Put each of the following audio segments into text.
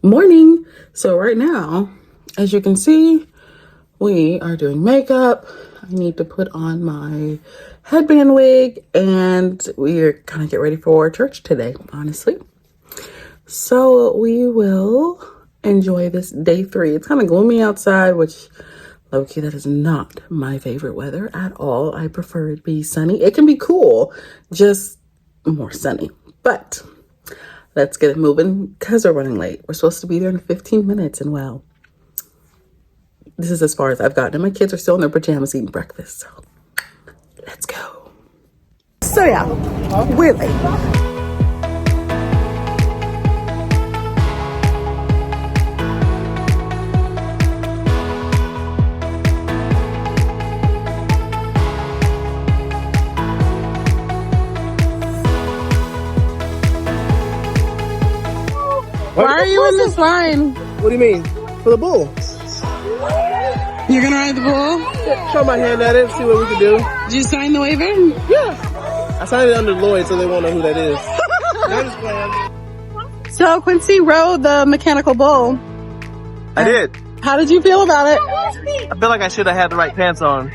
Morning. So right now, as you can see, we are doing makeup. I need to put on my headband wig and we're gonna get ready for church today, honestly. So we will enjoy this day 3. It's kind of gloomy outside, which low-key, that is not my favorite weather at all. I prefer it be sunny. It can be cool, just more sunny. But let's get it moving because we're running late. We're supposed to be there in 15 minutes. And well, this is as far as I've gotten. And my kids are still in their pajamas eating breakfast. So let's go. So yeah, we're late. Why are you in this line? What do you mean? For the bull. You're gonna ride the bull? Yeah, show my hand at it, see what we can do. Did you sign the waiver? Yeah. I signed it under Lloyd so they won't know who that is. I'm just playing. So Quincy rode the mechanical bull. I did. How did you feel about it? I feel like I should have had the right pants on.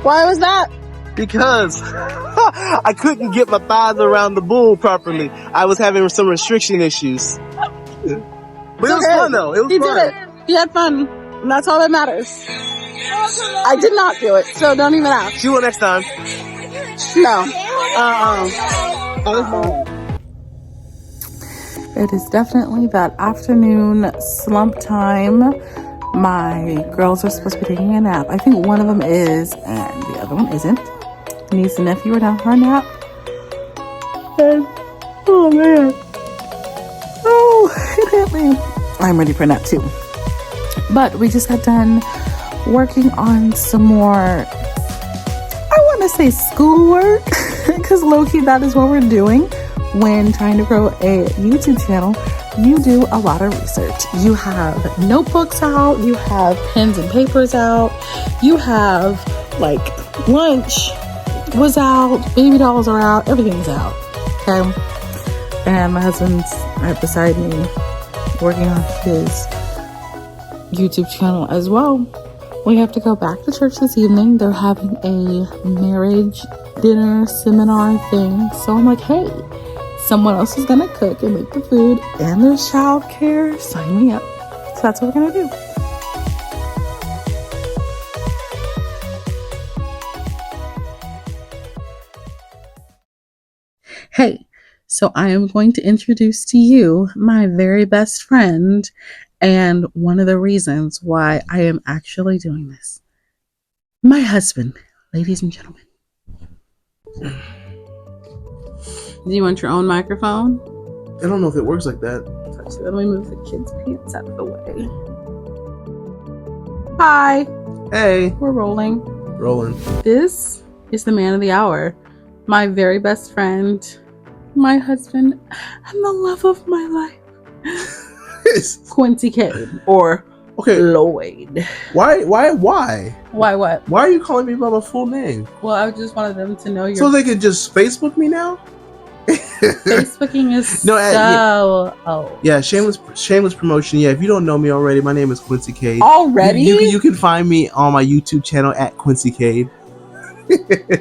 Why was that? Because I couldn't get my thighs around the bull properly. I was having some restriction issues. But it was fun though. It was He fun. did it. He had fun. And that's all that matters. I did not do it, so don't even ask. You will next time. No. It is definitely that afternoon slump time. My girls are supposed to be taking a nap. I think one of them is, and the other one isn't. Niece and nephew are down for a nap. And, oh man. Oh, it hit me. I'm ready for a nap too. But we just got done working on some more, I want to say schoolwork, because low-key that is what we're doing when trying to grow a YouTube channel. You do a lot of research. You have notebooks out, you have pens and papers out, you have like lunch was out, baby dolls are out, everything's out, okay? And my husband's right beside me working on his YouTube channel as well. We have to go back to church this evening. They're having a marriage dinner seminar thing. So I'm like, hey, someone else is gonna cook and make the food, and there's childcare. Sign me up. So that's what we're gonna do. Hey, so I am going to introduce to you my very best friend and one of the reasons why I am actually doing this. My husband, ladies and gentlemen. Do you want your own microphone? I don't know if it works like that. So let me move the kids' pants out of the way. Hi. Hey. We're rolling. Rolling. This is the man of the hour. My very best friend, my husband, and the love of my life. Quincy Cade, or Lloyd. Why? Why what? Why are you calling me by my full name? Well, I just wanted them to know So they could just Facebook me now? Facebooking is old. Yeah, shameless promotion. Yeah, if you don't know me already, my name is Quincy Cade. Already? You can find me on my YouTube channel at Quincy Cade.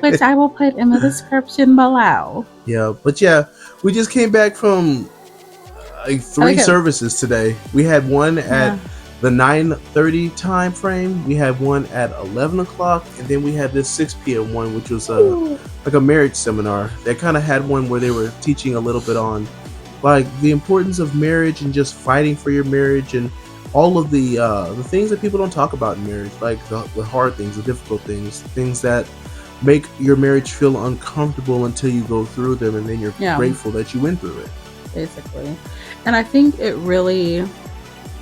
Which I will put in the description below. Yeah, but yeah, we just came back from like 3 services today. We had one at the 9:30 time frame. We had one at 11 o'clock, and then we had this 6 p.m. one, which was like a marriage seminar. They kind of had one where they were teaching a little bit on like the importance of marriage and just fighting for your marriage and all of the things that people don't talk about in marriage, like the hard things, the difficult things, things that make your marriage feel uncomfortable until you go through them, and then you're grateful that you went through it. Basically. And I think it really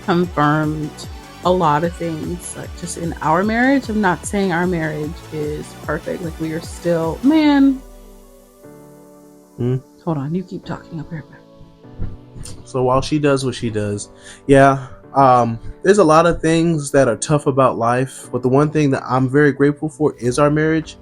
confirmed a lot of things, like just in our marriage. I'm not saying our marriage is perfect. Like we are still, man. Hold on, you keep talking up here. So while she does what she does, there's a lot of things that are tough about life, but the one thing that I'm very grateful for is our marriage.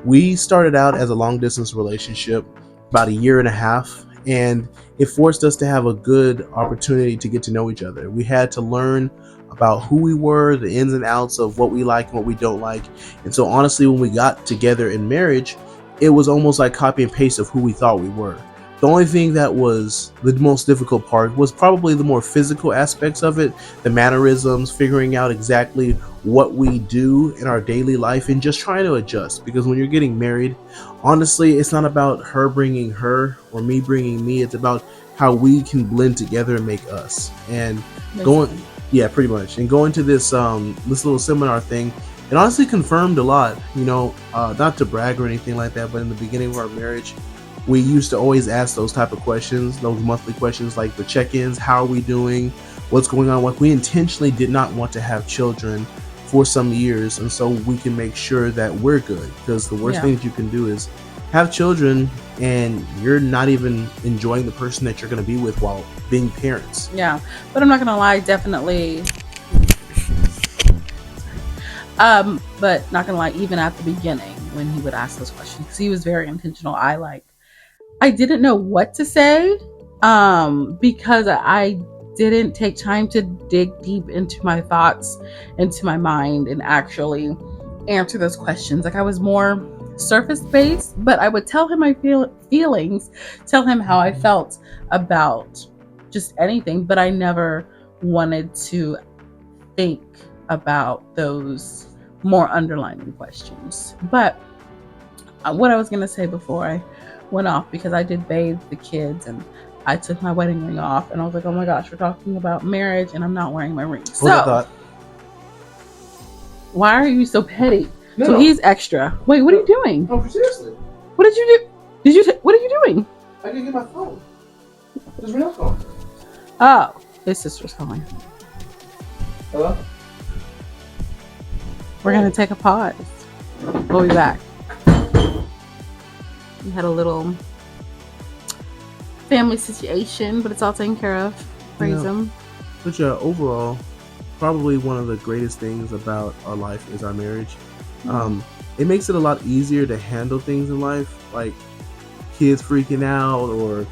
We started out as a long distance relationship about 1.5 years, and it forced us to have a good opportunity to get to know each other. We had to learn about who we were, the ins and outs of what we like and what we don't like. And so honestly, when we got together in marriage, it was almost like copy and paste of who we thought we were. The only thing that was the most difficult part was probably the more physical aspects of it, the mannerisms, figuring out exactly what we do in our daily life and just trying to adjust. Because when you're getting married, honestly, it's not about her bringing her or me bringing me. It's about how we can blend together and make us. And going, yeah, pretty much. And going to this this little seminar thing, it honestly confirmed a lot. You know, not to brag or anything like that, but in the beginning of our marriage, we used to always ask those type of questions, those monthly questions like the check-ins, how are we doing, what's going on. Like, we intentionally did not want to have children for some years, and so we can make sure that we're good, because the worst thing that you can do is have children and you're not even enjoying the person that you're going to be with while being parents. Yeah, but I'm not gonna lie, definitely but not gonna lie, even at the beginning when he would ask those questions, because he was very intentional, I didn't know what to say, because I didn't take time to dig deep into my thoughts, into my mind, and actually answer those questions. Like, I was more surface based, but I would tell him my feelings, tell him how I felt about just anything, but I never wanted to think about those more underlining questions. But what I was going to say before I went off, because I did bathe the kids and I took my wedding ring off, and I was like, oh my gosh, we're talking about marriage and I'm not wearing my ring. So why are you so petty? No, so he's extra. Wait, what are you doing? Oh, seriously? What did you do? What are you doing? I didn't get my phone. There's my phone. Oh, his sister's calling. Hello? We're going to take a pause. We'll be back. We had a little family situation, but it's all taken care of. Praise him. But yeah, overall, probably one of the greatest things about our life is our marriage. It makes it a lot easier to handle things in life, like kids freaking out or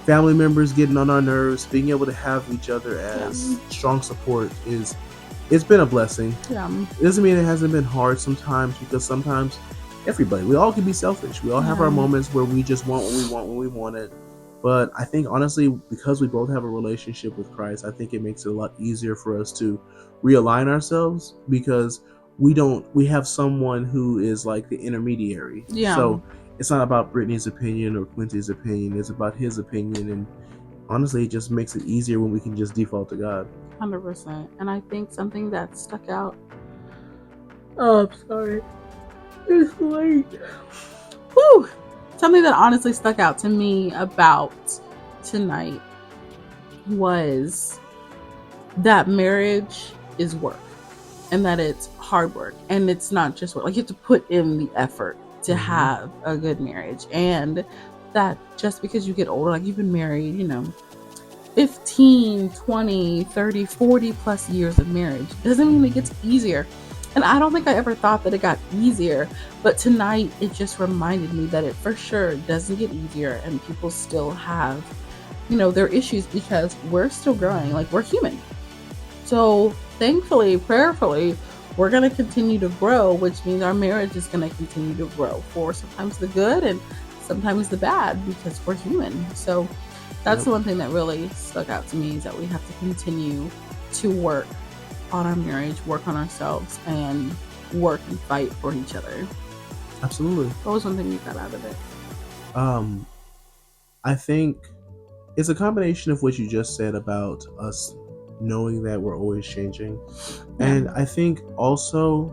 family members getting on our nerves. Being able to have each other as strong support it's been a blessing. It doesn't mean it hasn't been hard sometimes, because sometimes we all can be selfish. We all have our moments where we just want what we want when we want it. But I think honestly, because we both have a relationship with Christ, I think it makes it a lot easier for us to realign ourselves, because we have someone who is like the intermediary. So it's not about Brittany's opinion or Quincy's opinion. It's about his opinion. And honestly, it just makes it easier when we can just default to God. 100%. And I think something that stuck out. Oh, I'm sorry. It's late. Whew. Something that honestly stuck out to me about tonight was that marriage is work, and that it's hard work, and it's not just work. Like, you have to put in the effort to have a good marriage, and that just because you get older, like you've been married, 15, 20, 30, 40 plus years of marriage, doesn't mean it gets easier. And I don't think I ever thought that it got easier, but tonight it just reminded me that it for sure doesn't get easier, and people still have, their issues, because we're still growing, like we're human. So thankfully, prayerfully, we're going to continue to grow, which means our marriage is going to continue to grow, for sometimes the good and sometimes the bad, because we're human. So that's the one thing that really stuck out to me, is that we have to continue to work on our marriage, work on ourselves, and work and fight for each other. Absolutely. What was one thing you got out of it? I think it's a combination of what you just said about us knowing that we're always changing. And I think also,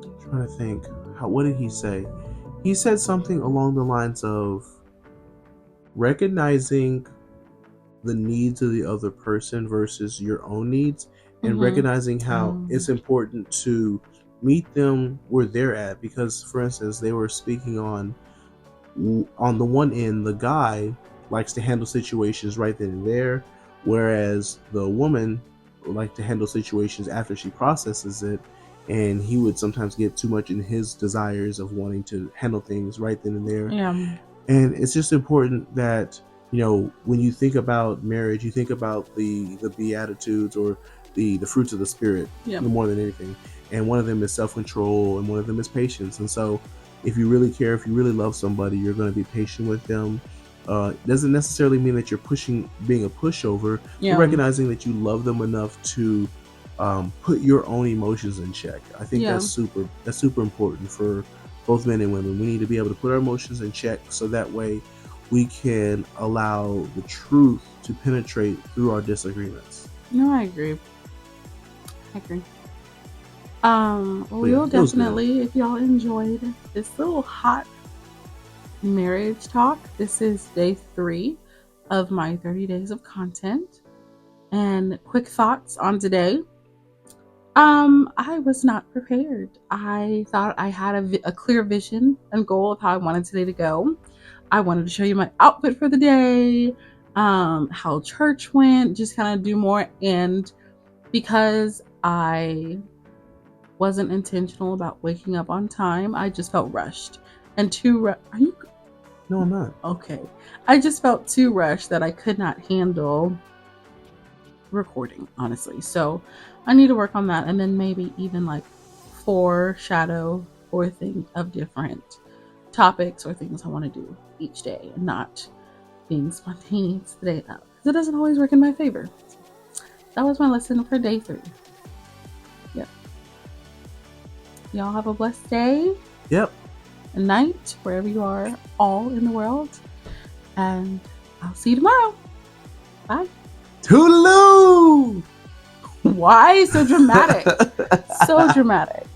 I'm trying to think, what did he say? He said something along the lines of recognizing the needs of the other person versus your own needs, and recognizing how it's important to meet them where they're at. Because, for instance, they were speaking on the one end, the guy likes to handle situations right then and there, whereas the woman would like to handle situations after she processes it, and he would sometimes get too much in his desires of wanting to handle things right then and there. And it's just important that You know, when you think about marriage, you think about the beatitudes or the fruits of the spirit, Yep. more than anything. And one of them is self-control, and one of them is patience. And so, if you really care, if you really love somebody, you're going to be patient with them. Doesn't necessarily mean that you're being a pushover, Yeah. but recognizing that you love them enough to put your own emotions in check. I think Yeah. that's super important for both men and women. We need to be able to put our emotions in check, so that way we can allow the truth to penetrate through our disagreements. No, I agree. Well, we will definitely, if y'all enjoyed this little hot marriage talk, this is day 3 of my 30 days of content. And quick thoughts on today. I was not prepared. I thought I had a clear vision and goal of how I wanted today to go. I wanted to show you my outfit for the day, how church went, just kind of do more. And because I wasn't intentional about waking up on time, I just felt rushed and are you? No, I'm not. Okay. I just felt too rushed that I could not handle recording, honestly. So I need to work on that, and then maybe even like foreshadow or think of different topics or things I want to do each day, and not being spontaneous the day up, because it doesn't always work in my favor. That was my lesson for day 3. Yep. Y'all have a blessed day. Yep. A night, wherever you are, all in the world. And I'll see you tomorrow. Bye. Toodaloo! Why so dramatic? So dramatic.